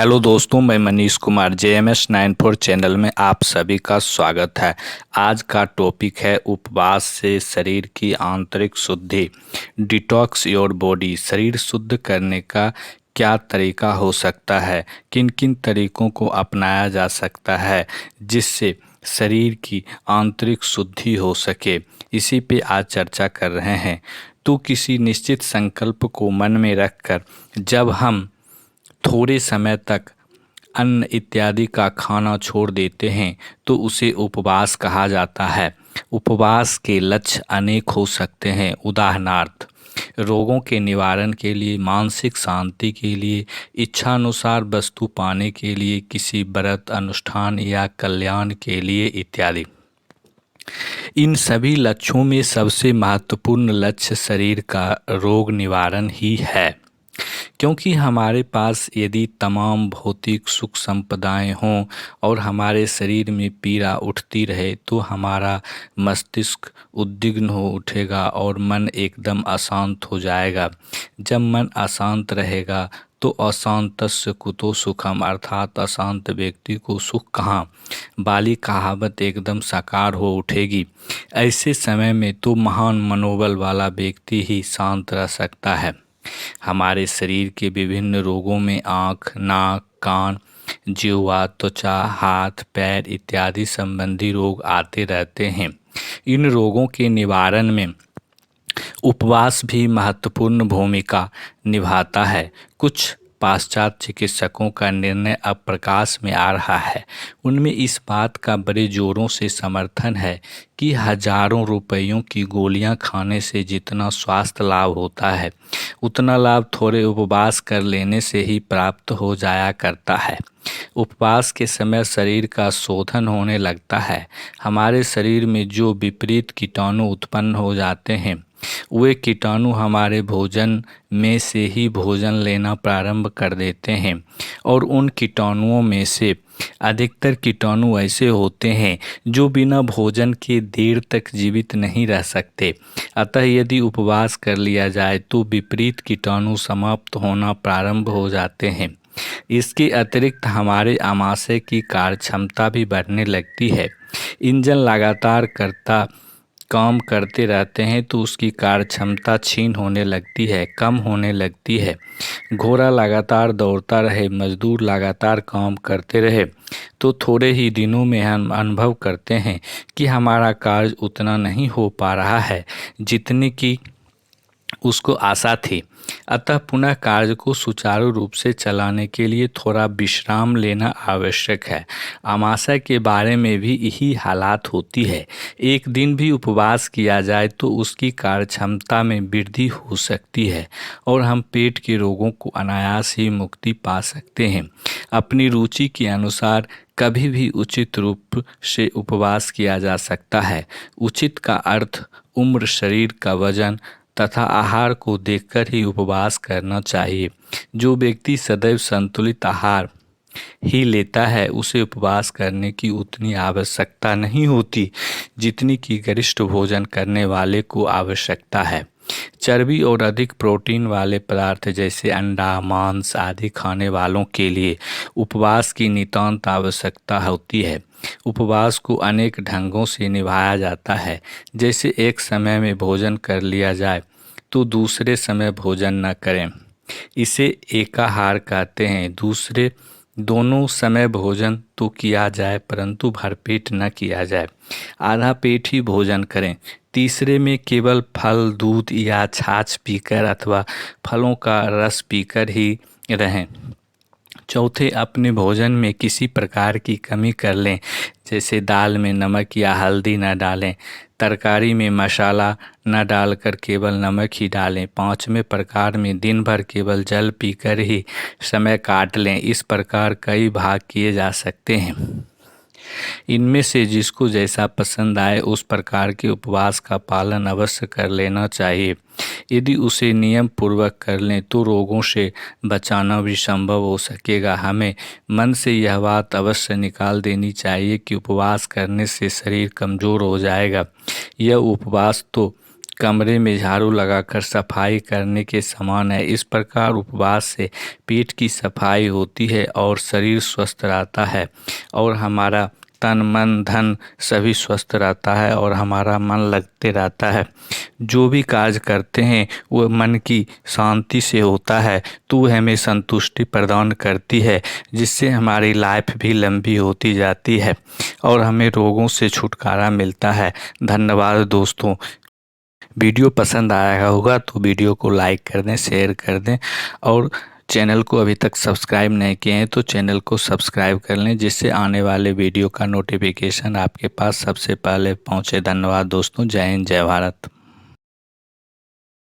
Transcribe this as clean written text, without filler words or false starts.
Hello दोस्तों, मैं Manish Kumar JMS 94 channel में आप सभी का स्वागत है। आज का टॉपिक है उपवास से शरीर की आंतरिक शुद्धि। Detox your body. शरीर शुद्ध करने का क्या तरीका हो सकता है, किन किन तरीकों को अपनाया जा सकता है जिससे शरीर की आंतरिक शुद्धि हो सके, इसी पे आज चर्चा कर रहे हैं। तो किसी निश्चित संकल्प को मन में रखकर जब हम थोड़े समय तक अन्न इत्यादि का खाना छोड़ देते हैं तो उसे उपवास कहा जाता है। उपवास के लक्ष्य अनेक हो सकते हैं। उदाहरणार्थ, रोगों के निवारण के लिए, मानसिक शांति के लिए, इच्छानुसार वस्तु पाने के लिए, किसी व्रत अनुष्ठान या कल्याण के लिए इत्यादि। इन सभी लक्ष्यों में सबसे महत्वपूर्ण लक्ष्य शरीर का रोग निवारण ही है, क्योंकि हमारे पास यदि तमाम भौतिक सुख संपदाएं हों और हमारे शरीर में पीड़ा उठती रहे तो हमारा मस्तिष्क उद्विग्न हो उठेगा और मन एकदम अशांत हो जाएगा। जब मन अशांत रहेगा तो अशांतस्य कुतो सुखम, अर्थात अशांत व्यक्ति को सुख कहाँ वाली कहावत एकदम साकार हो उठेगी। ऐसे समय में तो महान मनोबल वाला व्यक्ति ही शांत रह सकता है। हमारे शरीर के विभिन्न रोगों में आँख, नाक, कान, जिह्वा, त्वचा, हाथ, पैर इत्यादि संबंधी रोग आते रहते हैं। इन रोगों के निवारण में उपवास भी महत्वपूर्ण भूमिका निभाता है। कुछ पाश्चात्य चिकित्सकों का निर्णय अब प्रकाश में आ रहा है। उनमें इस बात का बड़े जोरों से समर्थन है कि हजारों रुपयों की गोलियां खाने से जितना स्वास्थ्य लाभ होता है उतना लाभ थोड़े उपवास कर लेने से ही प्राप्त हो जाया करता है। उपवास के समय शरीर का शोधन होने लगता है। हमारे शरीर में जो विपरीत कीटाणु उत्पन्न हो जाते हैं वे कीटाणु हमारे भोजन में से ही भोजन लेना प्रारंभ कर देते हैं, और उन कीटाणुओं में से अधिकतर कीटाणु ऐसे होते हैं जो बिना भोजन के देर तक जीवित नहीं रह सकते। अतः यदि उपवास कर लिया जाए तो विपरीत कीटाणु समाप्त होना प्रारंभ हो जाते हैं। इसके अतिरिक्त हमारे आमाशय की कार्यक्षमता भी बढ़ने लगती है। इंजन लगातार काम करते रहते हैं तो उसकी कार्यक्षमता क्षीण होने लगती है, कम होने लगती है। घोड़ा लगातार दौड़ता रहे, मजदूर लगातार काम करते रहे तो थोड़े ही दिनों में हम अनुभव करते हैं कि हमारा कार्य उतना नहीं हो पा रहा है जितने की उसको आशा थी। अतः पुनः कार्य को सुचारू रूप से चलाने के लिए थोड़ा विश्राम लेना आवश्यक है। आमाशय के बारे में भी यही हालात होती है। एक दिन भी उपवास किया जाए तो उसकी कार्यक्षमता में वृद्धि हो सकती है और हम पेट के रोगों को अनायास ही मुक्ति पा सकते हैं। अपनी रुचि के अनुसार कभी भी उचित रूप से उपवास किया जा सकता है। उचित का अर्थ उम्र, शरीर का वजन तथा आहार को देखकर ही उपवास करना चाहिए। जो व्यक्ति सदैव संतुलित आहार ही लेता है उसे उपवास करने की उतनी आवश्यकता नहीं होती जितनी कि गरिष्ठ भोजन करने वाले को आवश्यकता है। चर्बी और अधिक प्रोटीन वाले पदार्थ जैसे अंडा, मांस आदि खाने वालों के लिए उपवास की नितांत आवश्यकता होती है। उपवास को अनेक ढंगों से निभाया जाता है। जैसे एक समय में भोजन कर लिया जाए तो दूसरे समय भोजन न करें, इसे एकाहार कहते हैं। दूसरे दोनों समय भोजन तो किया जाए परंतु भरपेट न किया जाए, आधा पेट ही भोजन करें। तीसरे में केवल फल, दूध या छाछ पीकर अथवा फलों का रस पीकर ही रहें। चौथे, अपने भोजन में किसी प्रकार की कमी कर लें, जैसे दाल में नमक या हल्दी न डालें, तरकारी में मसाला न डालकर केवल नमक ही डालें। पांचवें प्रकार में दिन भर केवल जल पीकर ही समय काट लें। इस प्रकार कई भाग किए जा सकते हैं। इनमें से जिसको जैसा पसंद आए उस प्रकार के उपवास का पालन अवश्य कर लेना चाहिए। यदि उसे नियम पूर्वक कर लें तो रोगों से बचाना भी संभव हो सकेगा। हमें मन से यह बात अवश्य निकाल देनी चाहिए कि उपवास करने से शरीर कमज़ोर हो जाएगा। यह उपवास तो कमरे में झाड़ू लगाकर सफाई करने के समान है। इस प्रकार उपवास से पेट की सफाई होती है और शरीर स्वस्थ रहता है और हमारा तन मन धन सभी स्वस्थ रहता है और हमारा मन लगते रहता है। जो भी कार्य करते हैं वो मन की शांति से होता है, तो हमें संतुष्टि प्रदान करती है, जिससे हमारी लाइफ भी लंबी होती जाती है और हमें रोगों से छुटकारा मिलता है। धन्यवाद दोस्तों। वीडियो पसंद आया होगा तो वीडियो को लाइक कर दें, शेयर कर दें और चैनल को अभी तक सब्सक्राइब नहीं किए हैं तो चैनल को सब्सक्राइब कर लें, जिससे आने वाले वीडियो का नोटिफिकेशन आपके पास सबसे पहले पहुंचे। धन्यवाद दोस्तों। जय हिंद, जय भारत।